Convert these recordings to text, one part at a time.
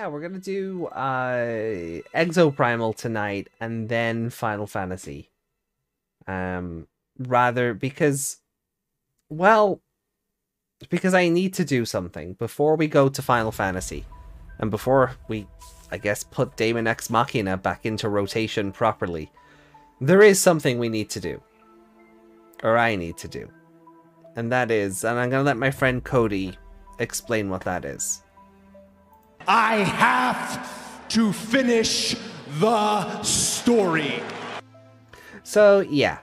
yeah, we're gonna do Exoprimal tonight and then Final Fantasy. Rather because, well, because I need to do something before we go to Final Fantasy. And before we, I guess, put Daemon X Machina back into rotation properly. There is something we need to do. Or I need to do. And that is, and I'm gonna let my friend Cody explain what that is. I have to finish the story. So, yeah.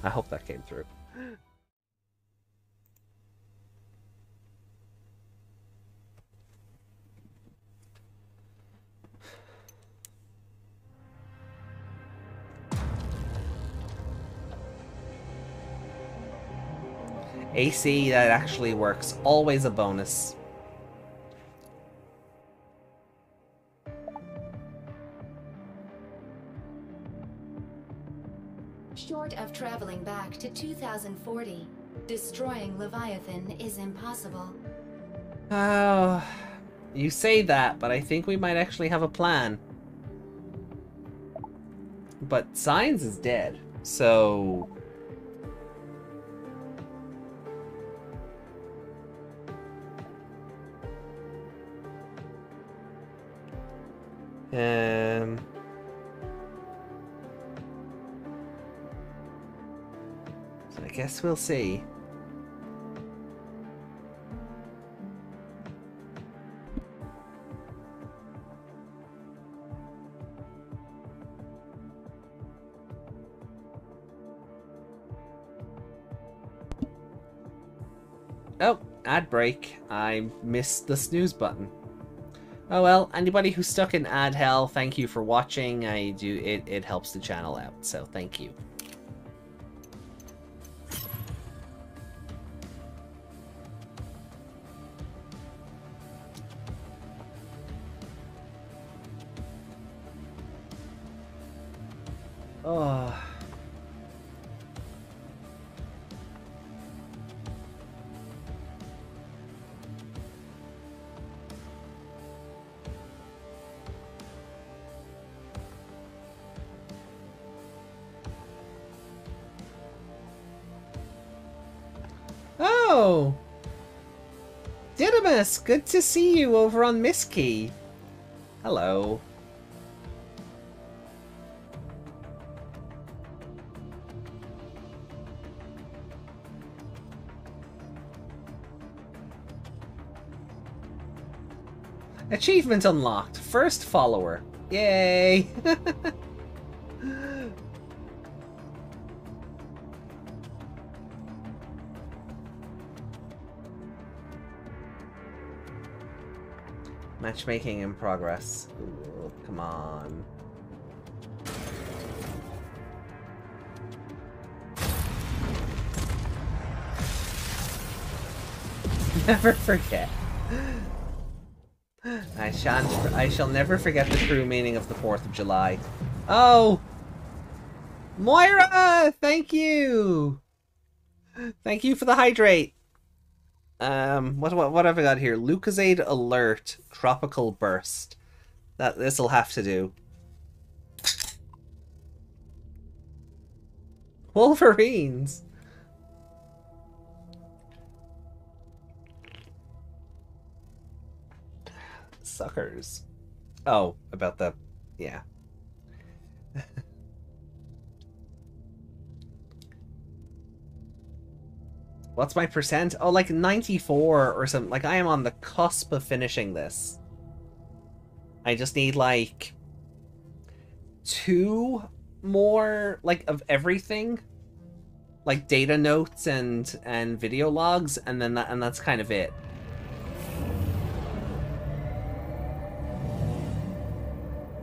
I hope that came through. AC, that actually works. Always a bonus. Short of traveling back to 2040, destroying Leviathan is impossible. Oh, you say that, but I think we might actually have a plan. But Signs is dead, so... So I guess we'll see. Oh, ad break. I missed the snooze button. Oh well, anybody who's stuck in ad hell, thank you for watching. It helps the channel out, so thank you. Oh. Oh! Didymus, good to see you over on Miskey. Hello. Achievement unlocked. First follower. Yay! Matchmaking in progress. Ooh, come on. Never forget. I shall never forget the true meaning of the 4th of July. Oh! Moira! Thank you! Thank you for the hydrate. What have I got here? Lucozade Alert, Tropical Burst. This'll have to do. Wolverines! Suckers. Oh, about the... yeah. What's my percent? Oh, like 94 or something. Like, I am on the cusp of finishing this. I just need, like, 2 more, like, of everything. Like, data notes and video logs, and then that's kind of it.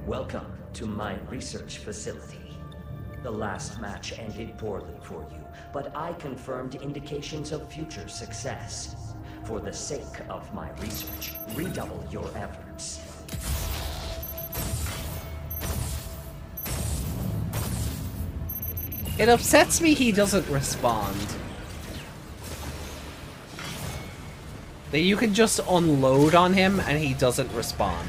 Welcome to my research facility. The last match ended poorly for you, but I confirmed indications of future success. For the sake of my research, redouble your efforts. It upsets me he doesn't respond. That you can just unload on him and he doesn't respond.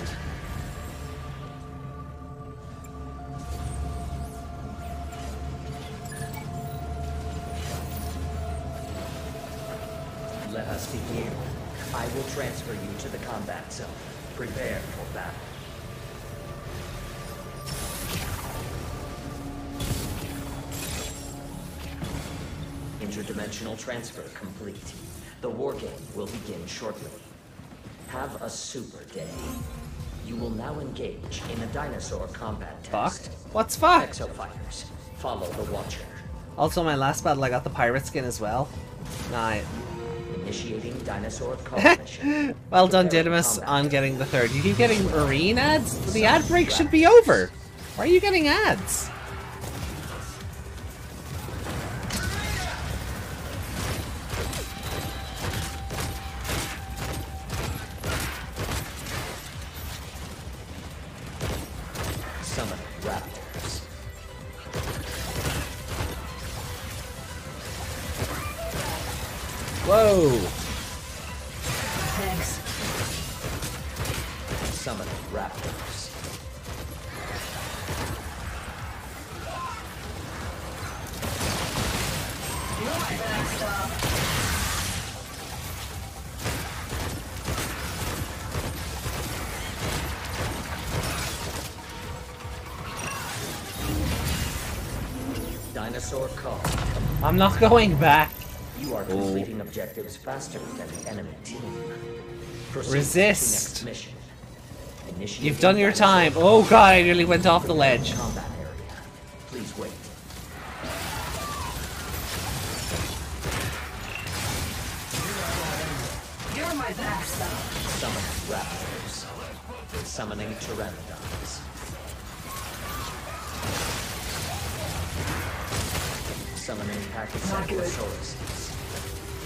Let us begin. I will transfer you to the combat zone. Prepare for battle. Interdimensional transfer complete. The war game will begin shortly. Have a super day. You will now engage in a dinosaur combat test. Fucked? What's fucked? Exofighters, follow the Watcher. Also, my last battle, I got the pirate skin as well. Nah. Initiating dinosaur call mission. Well done, Didymus, on getting the third. You keep getting marine ads? The ad break should be over. Why are you getting ads? Summon raptors. Whoa! Thanks. Summon raptors. You're my backstop. Dinosaur call. I'm not going back. You are completing objectives faster than the enemy team. Proceed Resist. to next mission. Initiating You've done your dinosaur time. Oh god, I nearly went off the ledge. combat area. Please wait. You're my backstop. Summoning raptors. Summoning pteranodons. Summoning Not good. Pachycephalosaurus.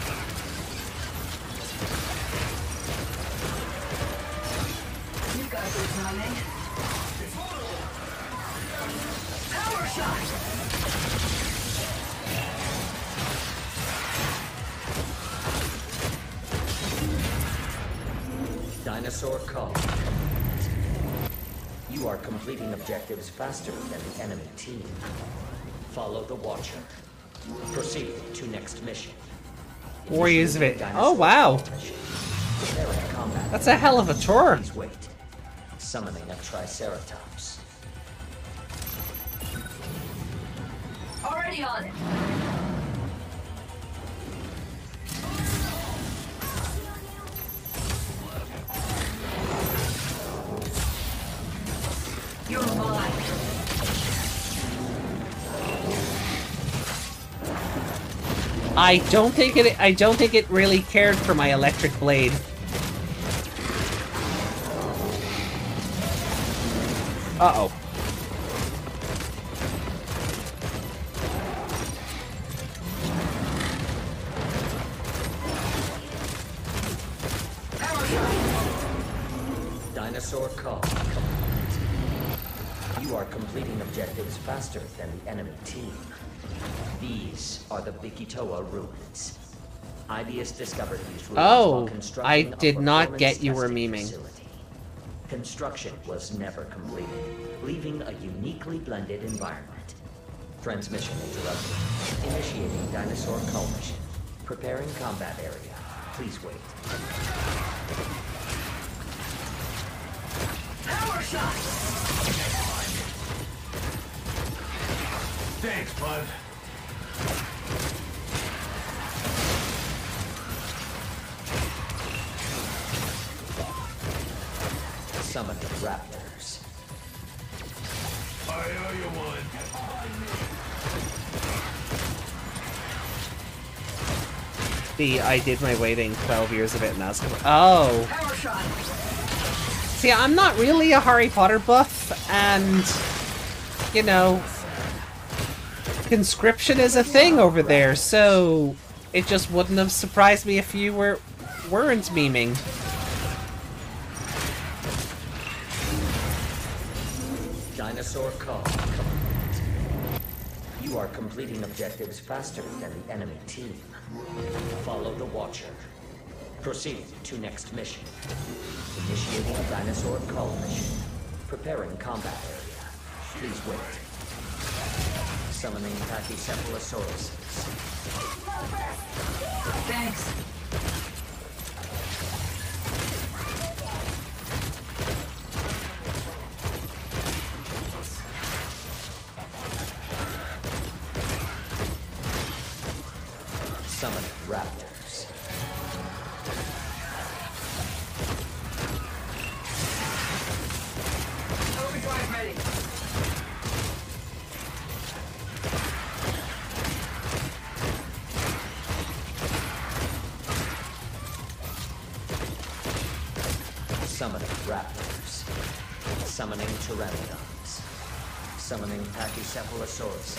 You got good timing. Power shot. Dinosaur call. You are completing objectives faster than the enemy team. Follow the Watcher. Proceed to next mission. Warriors of it. Initiating Oh, dinosaur wow. call mission. Preparing combat. That's a hell of a tour. Please wait. Summoning a Triceratops. Already on it. You're mine. I don't think it really cared for my electric blade. Uh-oh. Dinosaur call. You are completing objectives faster than the enemy team. These are the Bikitoa ruins. Ideus discovered these ruins Oh, while constructing I a did not performance get you were testing memeing. facility. Construction was never completed, leaving a uniquely blended environment. Transmission interrupted. Initiating dinosaur call mission. Preparing combat area. Please wait. Power shot. Thanks, bud. Summon the raptors. I owe you one. I did my waiting 12 years of it in Azkaban. Oh. Power shot. See, I'm not really a Harry Potter buff, and, you know, conscription is a thing over there, so it just wouldn't have surprised me if you weren't memeing. Dinosaur call. You are completing objectives faster than the enemy team. Follow the Watcher. Proceed to next mission. Initiating dinosaur call mission. Preparing combat area. Please wait. Summoning Pachycephalosaurus. Thanks. Summoning raptors. Overdrive ready. Summoning raptors. Summoning pteranodons. Summoning Pachycephalosaurus.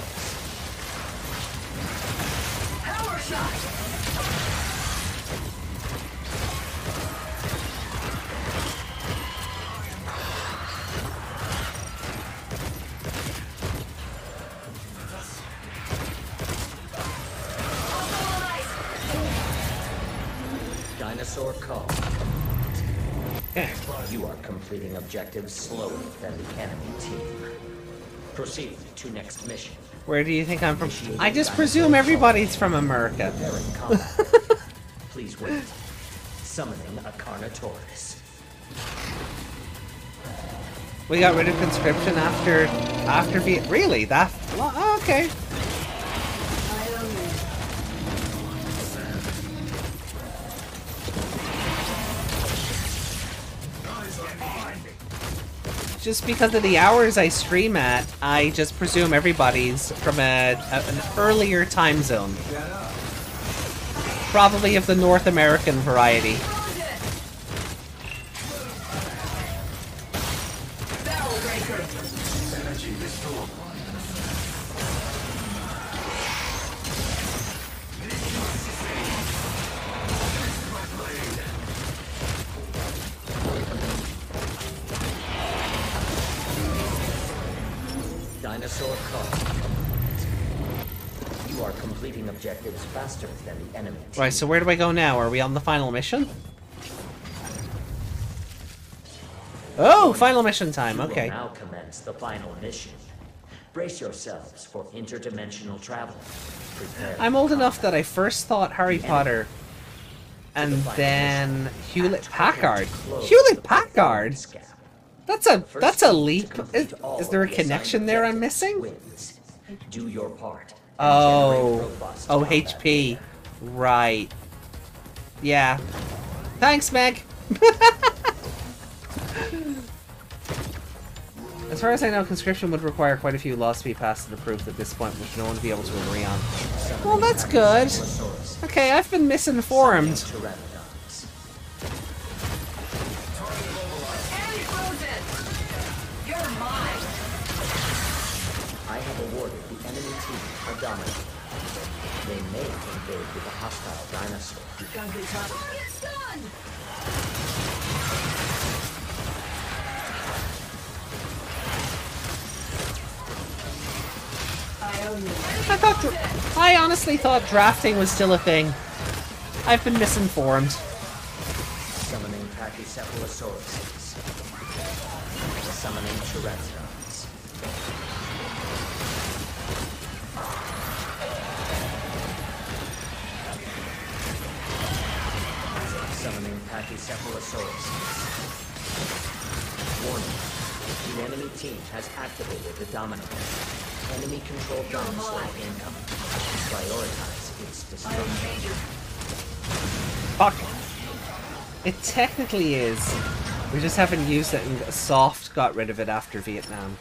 Power shot! Dinosaur call. You are completing objectives slower than the enemy team. Proceed to next mission. Where do you think I'm from? I just presume everybody's from America. Preparing combat. Please wait. Summoning a Carnotaurus. We got rid of conscription after Viet. Really? That? Oh, okay. Just because of the hours I stream at, I just presume everybody's from an earlier time zone. Probably of the North American variety. Dinosaur call. You are completing objectives faster than the enemy team. Right, so where do I go now? Are we on the final mission? Oh, final mission time, okay. You will now commence the final mission. Brace yourselves for interdimensional travel. Prepare. I'm old enough that I first thought Harry Potter and then Hewlett-Packard. Hewlett-Packard? That's a leap. Is there a connection there I'm missing? Do your part. Oh, HP. Right. Yeah. Thanks, Meg. As far as I know, conscription would require quite a few lost speed passes to prove at this point, which no one would be able to agree on. Well, that's good. Okay, I've been misinformed. I have awarded the enemy team a dominant. They may invade with a hostile dinosaur. It's done! I owe you. I honestly thought drafting was still a thing. I've been misinformed. Summoning Pachycephalosaurus. Summoning pteranodons. Summoning Pachycephalosaurus. Warning. The enemy team has activated the dominant. Enemy controlled dinosaur incoming. Prioritize its destruction. Fuck. It technically is. We just haven't used it, and Soft got rid of it after Vietnam.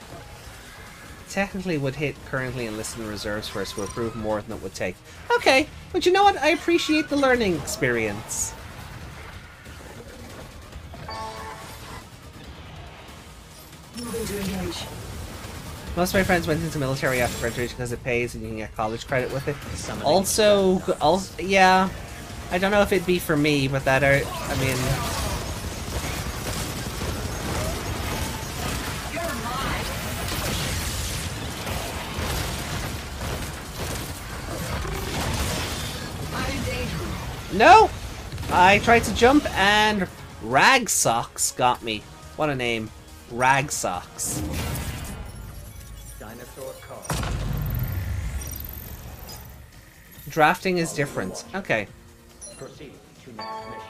Technically would hit currently enlisted in reserves first, will prove more than it would take. Okay, but you know what? I appreciate the learning experience. Moving to engage. Most of my friends went into military after graduation because it pays and you can get college credit with it. Summoning Also, yeah, I don't know if it'd be for me, but that are, I mean... I'm in danger. No! I tried to jump and Rag Socks got me. What a name. Rag Socks. Dinosaur car. Drafting is different. Okay. Proceed to next mission.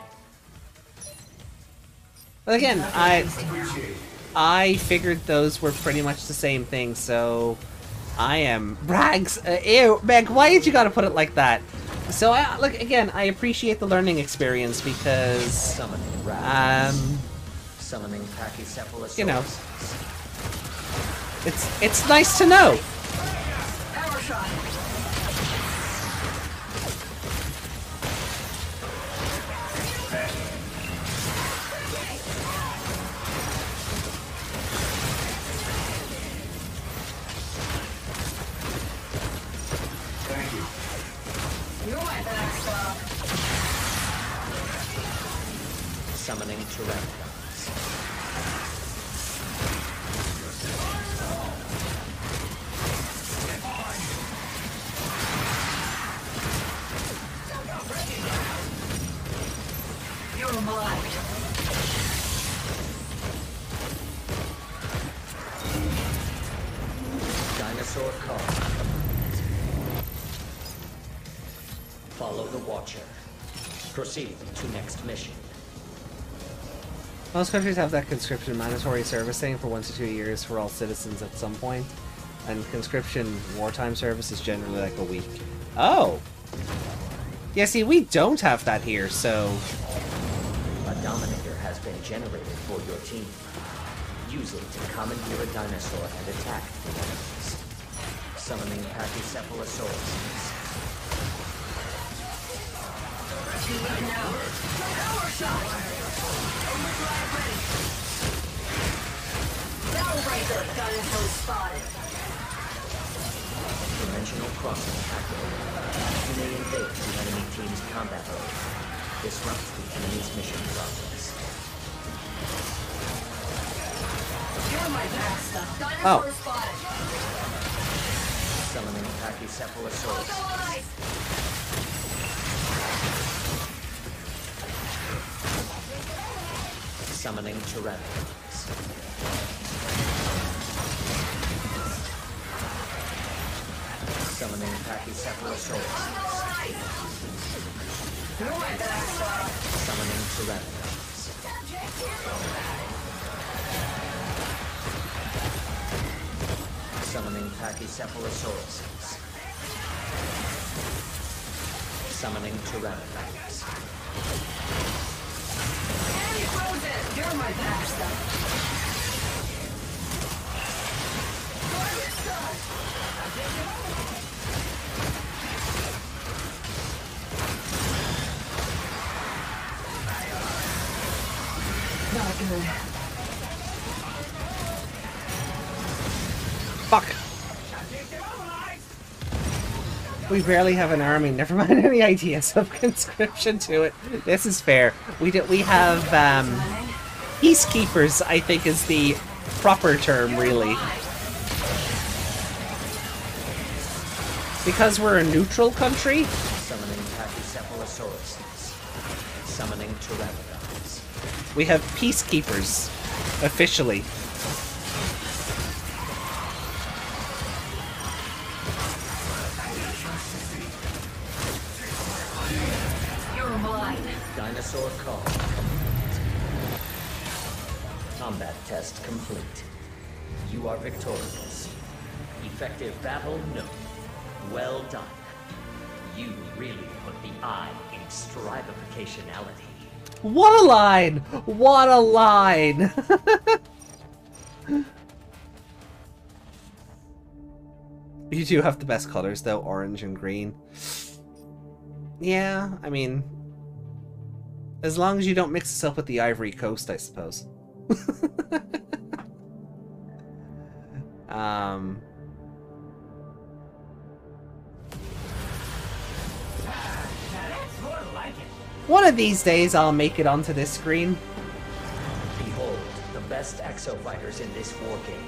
But again, I figured those were pretty much the same thing, so I am Rags. Ew, Meg, why did you gotta put it like that? So look again, I appreciate the learning experience because Summoning summoning Pachycephalosaurus. you know, it's nice to know. Power shot. Thank you. You're my backstop. Summoning Pteranodons. You're mine. Dinosaur car. Follow the Watcher. Proceed to next mission. Most countries have that conscription mandatory servicing for 1 to 2 years for all citizens at some point, and conscription wartime service is generally like a week. Oh! Yeah, see, we don't have that here, so... A Dominator has been generated for your team. Use it to commandeer a dinosaur and attack the enemies. Summoning Pachycephalosaurus. Power shot. Overdrive ready. Battlebreaker. Dinosaur spotted. Dimensional crossing activated. You may invade the enemy team's combat area. Disrupt the enemy's mission progress. You're my backstop. Dinosaur Oh. spotted. Summoning Pachycephalosaurus. Go eyes. Summoning Pteranodons. Summoning Pachycephalosaurus. You're my backstop. Summoning Pteranodons. Summoning Pachycephalosaurus. Summoning Pteranodons. Enemy frozen. You're my backstop. Target stunned. Not good. Fuck! We barely have an army, never mind any ideas of conscription to it. This is fair. We have, peacekeepers, I think is the proper term, really. Because we're a neutral country? Summoning Pachycephalosaurus. Summoning Pteranodons. We have peacekeepers, officially. You're mine. Dinosaur call. Combat test complete. You are victorious. Effective battle? No. Well done. You really put the I in strivificationality. What a line! What a line! You do have the best colors, though, orange and green. Yeah, I mean... As long as you don't mix this up with the Ivory Coast, I suppose. One of these days I'll make it onto this screen. Behold, the best exofighters in this war game.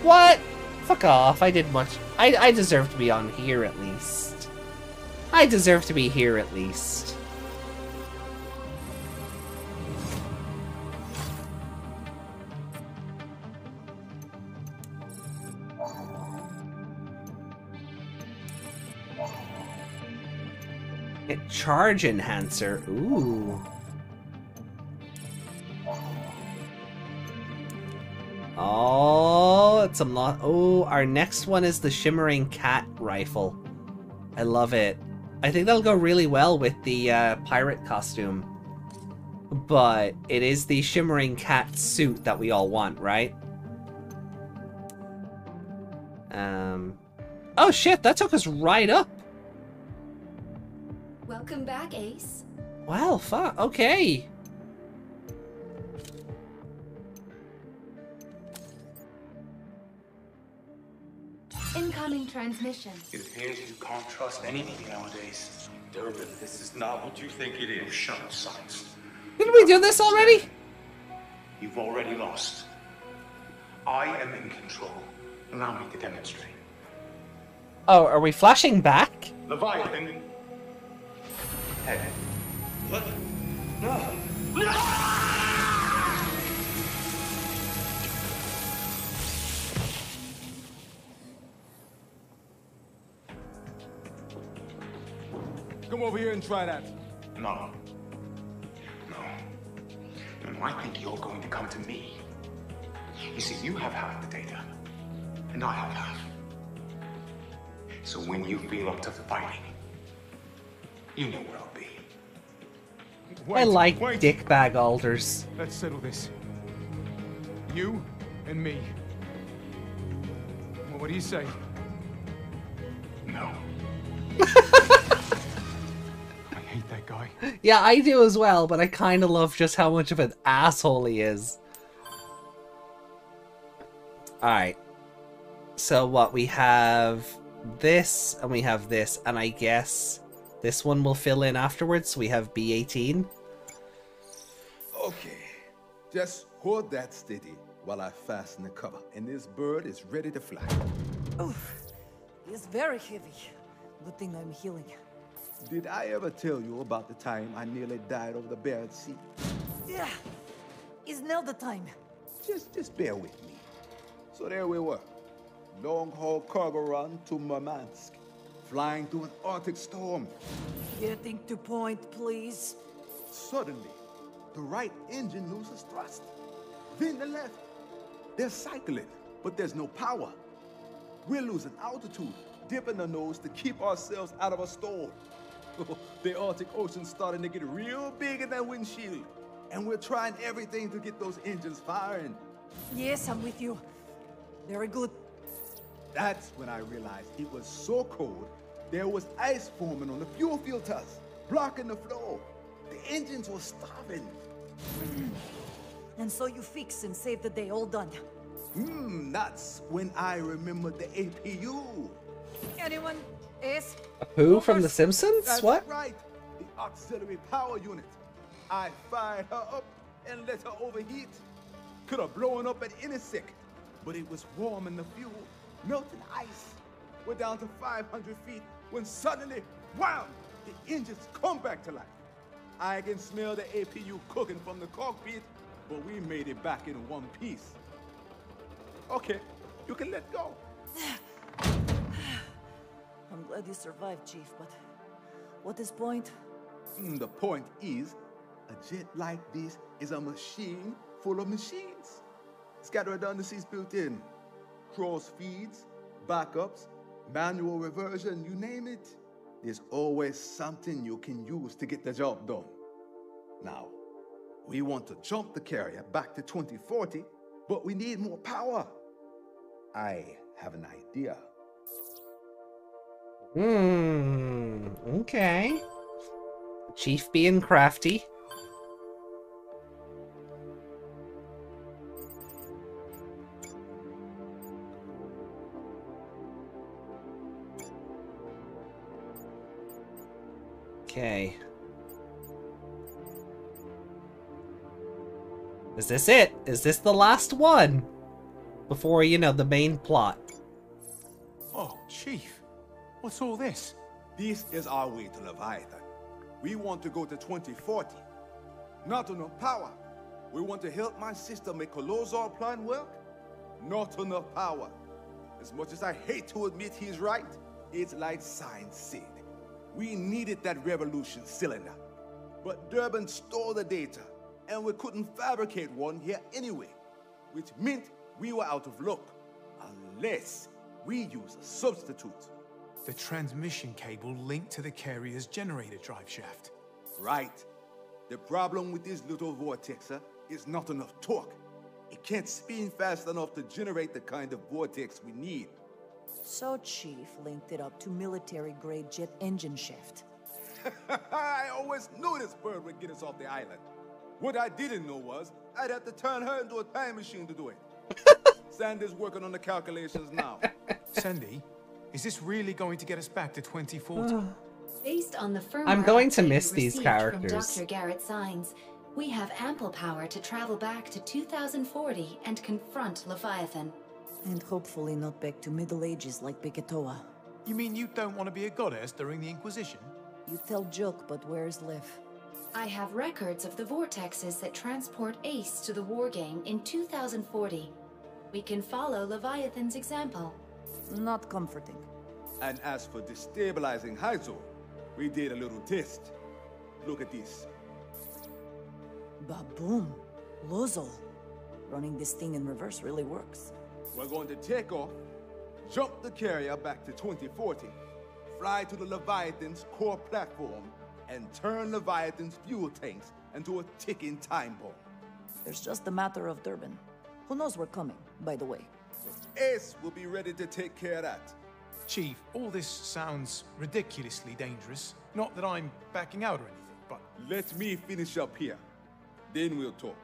What? Fuck off, I did much. I deserve to be on here at least. I deserve to be here at least. Hit charge enhancer. Ooh. Oh, it's a lot. Oh, our next one is the Shimmering Cat Rifle. I love it. I think that'll go really well with the pirate costume. But it is the Shimmering Cat suit that we all want, right? Oh shit, that took us right up. Welcome back, Ace. Well, fuck. Okay. Incoming transmission. It appears you can't trust anything nowadays. Durbin, this is not what you think it is. Shut up, science. Didn't we do this already? You've already lost. I am in control. Allow me to demonstrate. Oh, are we flashing back? Leviathan. Hey. What? No. Come over here and try that. No. No. No, I think you're going to come to me. You see, you have half the data, and I have half. So when you feel up to fighting, you know where I'll be. I like wait. dickbag alders. Let's settle this. You and me. Well, what do you say? No. I hate that guy. Yeah, I do as well, but I kind of love just how much of an asshole he is. Alright. So what, we have this, and we have this, and I guess this one will fill in afterwards, so we have B18. Okay, just hold that steady while I fasten the cover, and this bird is ready to fly. Oh, it's very heavy. Good thing I'm healing. Did I ever tell you about the time I nearly died over the Barrett Sea? Yeah, is now the time. Just bear with me. So there we were, long-haul cargo run to Murmansk, flying through an Arctic storm. Getting to point, please. Suddenly, the right engine loses thrust. Then the left. They're cycling, but there's no power. We're losing altitude, dipping the nose to keep ourselves out of a storm. The Arctic Ocean's starting to get real big in that windshield, and we're trying everything to get those engines firing. Yes, I'm with you. Very good. That's when I realized it was so cold, there was ice forming on the fuel filters, blocking the flow. The engines were starving. And so you fix and save the day, all done. That's when I remembered the APU. Anyone? Ace? Who from The Simpsons? That's What? right, the auxiliary power unit. I fired her up and let her overheat. Could have blown up at any second, but it was warm in the fuel, melting ice. We're down to 500 feet when suddenly, wham, the engines come back to life. I can smell the APU cooking from the cockpit, but we made it back in one piece. Okay, you can let go. I'm glad you survived, Chief, but what is point? The point is, a jet like this is a machine full of machines. It's got redundancies built in. Cross feeds, backups, manual reversion, you name it. There's always something you can use to get the job done. Now, we want to jump the carrier back to 2040, but we need more power. I have an idea. Okay. Chief being crafty. Okay. Is this it? Is this the last one? Before, you know, the main plot. Oh, Chief. What's all this? This is our way to Leviathan. We want to go to 2040. Not enough power. We want to help my sister make Kolozar plan work. Not enough power. As much as I hate to admit he's right, it's like science said. We needed that revolution cylinder. But Durban stole the data, and we couldn't fabricate one here anyway, which meant we were out of luck, unless we use a substitute. The transmission cable linked to the carrier's generator drive shaft. Right. The problem with this little vortexer is not enough torque. It can't spin fast enough to generate the kind of vortex we need. So Chief linked it up to military-grade jet engine shaft. I always knew this bird would get us off the island. What I didn't know was I'd have to turn her into a time machine to do it. Sandy's working on the calculations now. Sandy, is this really going to get us back to 2040? Based on the firmware I'm going to update miss we these received characters. from Dr. Garrett Signs, we have ample power to travel back to 2040 and confront Leviathan. And hopefully not back to Middle Ages like Biketoa. You mean you don't want to be a goddess during the Inquisition? You tell joke, but where's Lev? I have records of the vortexes that transport Ace to the wargame in 2040. We can follow Leviathan's example. Not comforting. And as for destabilizing Hydro, we did a little test. Look at this. Ba-boom. Lozo. Running this thing in reverse really works. We're going to take off, jump the carrier back to 2040, fly to the Leviathan's core platform, and turn Leviathan's fuel tanks into a ticking time bomb. There's just a matter of Durban. Who knows we're coming, by the way. Ace will be ready to take care of that. Chief, all this sounds ridiculously dangerous. Not that I'm backing out or anything, but... Let me finish up here. Then we'll talk.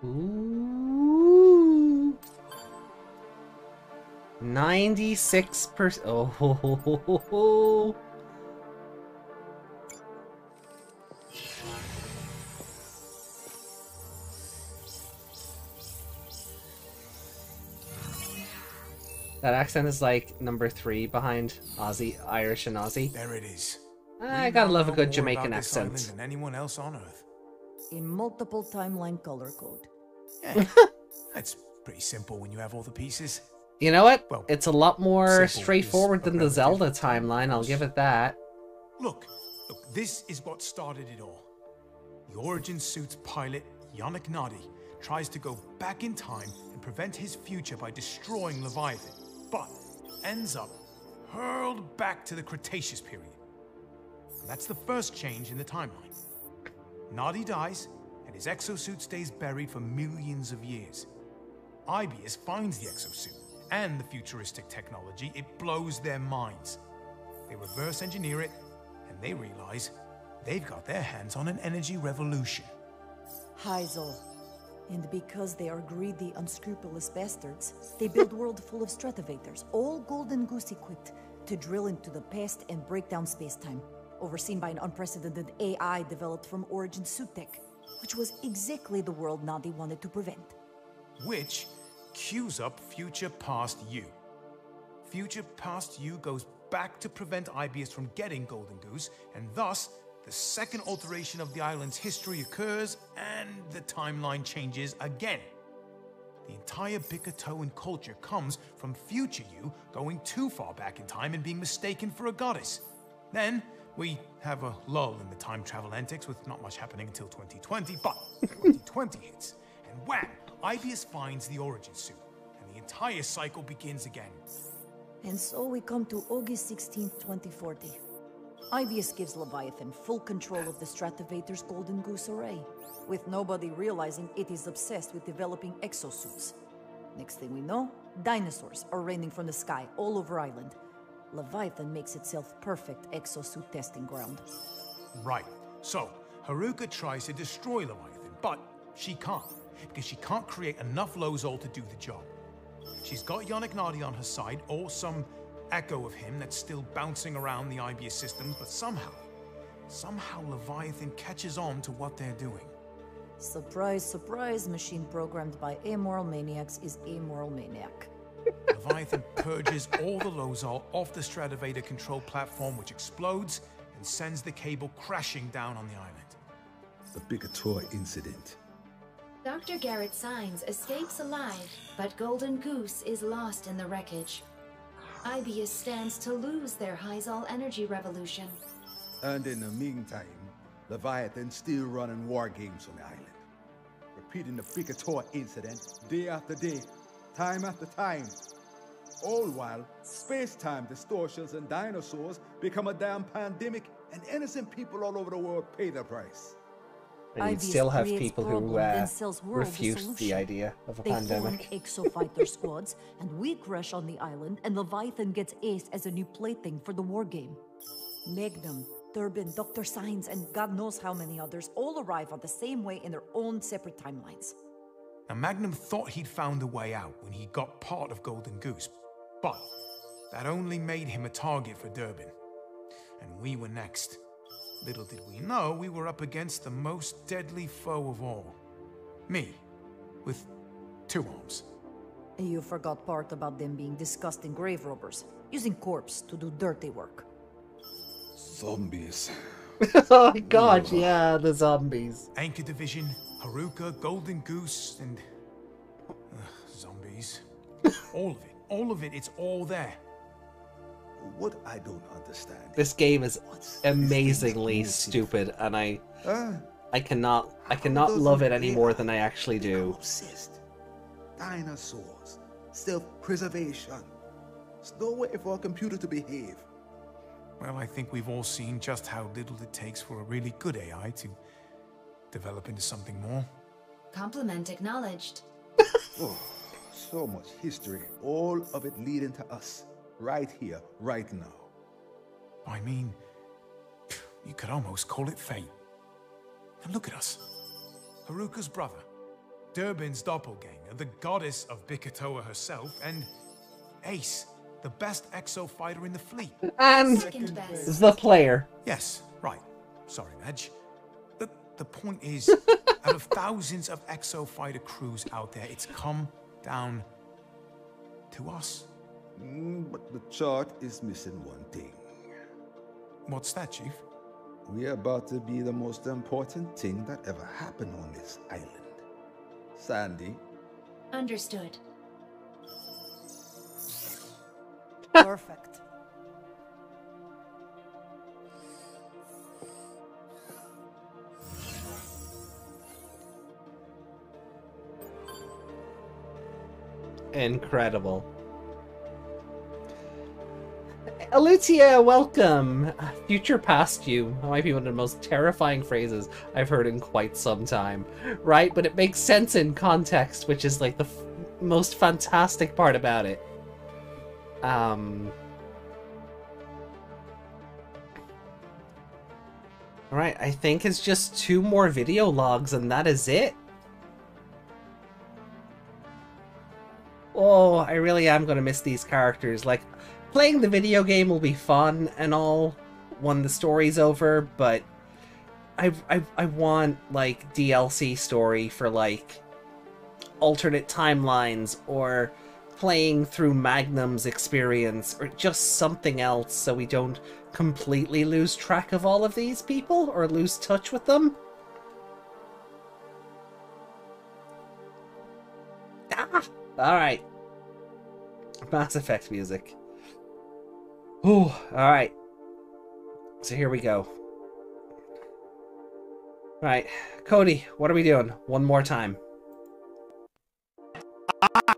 Ooh. 96%. Oh, ho, ho, ho, ho, ho. That accent is like number 3 behind Aussie, Irish and Aussie. There it is. I We gotta now love a know good more Jamaican about this island accent. than anyone else on Earth. In multiple timeline color code. Yeah, that's pretty simple when you have all the pieces. You know what? Well, It's a lot more simple straightforward is than a the Zelda relative term, timeline, I'll of give course. it that. Look, this is what started it all. The Origin Suit's pilot, Yannick Nadi, tries to go back in time and prevent his future by destroying Leviathan, but ends up hurled back to the Cretaceous period. And that's the first change in the timeline. Nadi dies, and his exosuit stays buried for millions of years. Ibius finds the exosuit and the futuristic technology. It blows their minds. They reverse engineer it, and they realize they've got their hands on an energy revolution. Heisel. And because they are greedy, unscrupulous bastards, they build a world full of stratovators, all golden goose equipped, to drill into the past and break down space-time, overseen by an unprecedented AI developed from Origin Suit Tech, which was exactly the world Nadi wanted to prevent. Which cues up Future Past You. Future Past You goes back to prevent Ibius from getting Golden Goose, and thus, the second alteration of the island's history occurs, and the timeline changes again. The entire Biketoan culture comes from Future You going too far back in time and being mistaken for a goddess. Then, we have a lull in the time travel antics with not much happening until 2020, but 2020 hits, and wham! Ibius finds the Origin Suit, and the entire cycle begins again. And so we come to August 16th, 2040. Ibius gives Leviathan full control of the Stratovator's Golden Goose array, with nobody realizing it is obsessed with developing exosuits. Next thing we know, dinosaurs are raining from the sky all over Island. Leviathan makes itself perfect exosuit testing ground. Right. So, Haruka tries to destroy Leviathan, but she can't, because she can't create enough Lozol to do the job. She's got Yannick Nadi on her side, or some echo of him that's still bouncing around the Ibius systems, but somehow Leviathan catches on to what they're doing. Surprise, surprise, machine programmed by amoral maniacs is amoral maniac. Leviathan purges all the Lozol off the Stratovator control platform, which explodes and sends the cable crashing down on the island. The Biketoa incident. Dr. Garrett Signs escapes alive, but Golden Goose is lost in the wreckage. Ibius stands to lose their Hyzal energy revolution. And in the meantime, Leviathan's still running war games on the island, repeating the Picator incident day after day, time after time. All while space-time distortions and dinosaurs become a damn pandemic and innocent people all over the world pay the price. And you'd IBS still have creates people who problem, then sells world refute the solution. idea of a They form pandemic. exofighter squads, and we crash on the island, and Leviathan gets Ace as a new plaything for the war game. Magnum, Durbin, Dr. Signs, and God knows how many others all arrive on the same way in their own separate timelines. Now, Magnum thought he'd found a way out when he got part of Golden Goose, but that only made him a target for Durbin. And we were next. Little did we know we were up against the most deadly foe of all. Me, with 2 arms. You forgot part about them being disgusting grave robbers, using corpse to do dirty work. Zombies. Oh my god, yeah, the zombies. Anchor Division, Haruka, Golden Goose, and... zombies. All of it, it's all there. What I don't understand. This game is What's amazingly this stupid, and I cannot doesn't love it any more AI than I actually do. Obsessed. Dinosaurs. Self-preservation. There's no way for a computer to behave. Well, I think we've all seen just how little it takes for a really good AI to develop into something more. Compliment acknowledged. Oh, so much history. All of it leading to us. Right here, right now. I mean, you could almost call it fate. And look at us. Haruka's brother, Durbin's doppelganger, the goddess of Bikatoa herself, and Ace, the best exo fighter in the fleet. And Second best. the player. Yes, right. Sorry, Madge. The point is, out of thousands of exo fighter crews out there, it's come down to us. But the chart is missing one thing. What's that, Chief? We're about to be the most important thing that ever happened on this island. Sandy. Understood. Perfect. Incredible. Alutia, welcome! Future past you. That might be one of the most terrifying phrases I've heard in quite some time. Right? But it makes sense in context, which is like the most fantastic part about it. Alright, I think it's just 2 more video logs and that is it. Oh, I really am gonna miss these characters. Like, playing the video game will be fun and all when the story's over, but I want, like, DLC story for, like, alternate timelines, or playing through Magnum's experience, or just something else so we don't completely lose track of all of these people, or lose touch with them. Ah! Alright. Mass Effect music. Ooh, alright. So here we go. Right, Cody, what are we doing? One more time.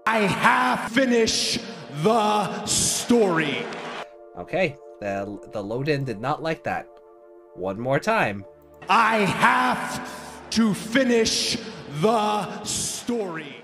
I have finished the story. Okay, the load-in did not like that. One more time. I have to finish the story.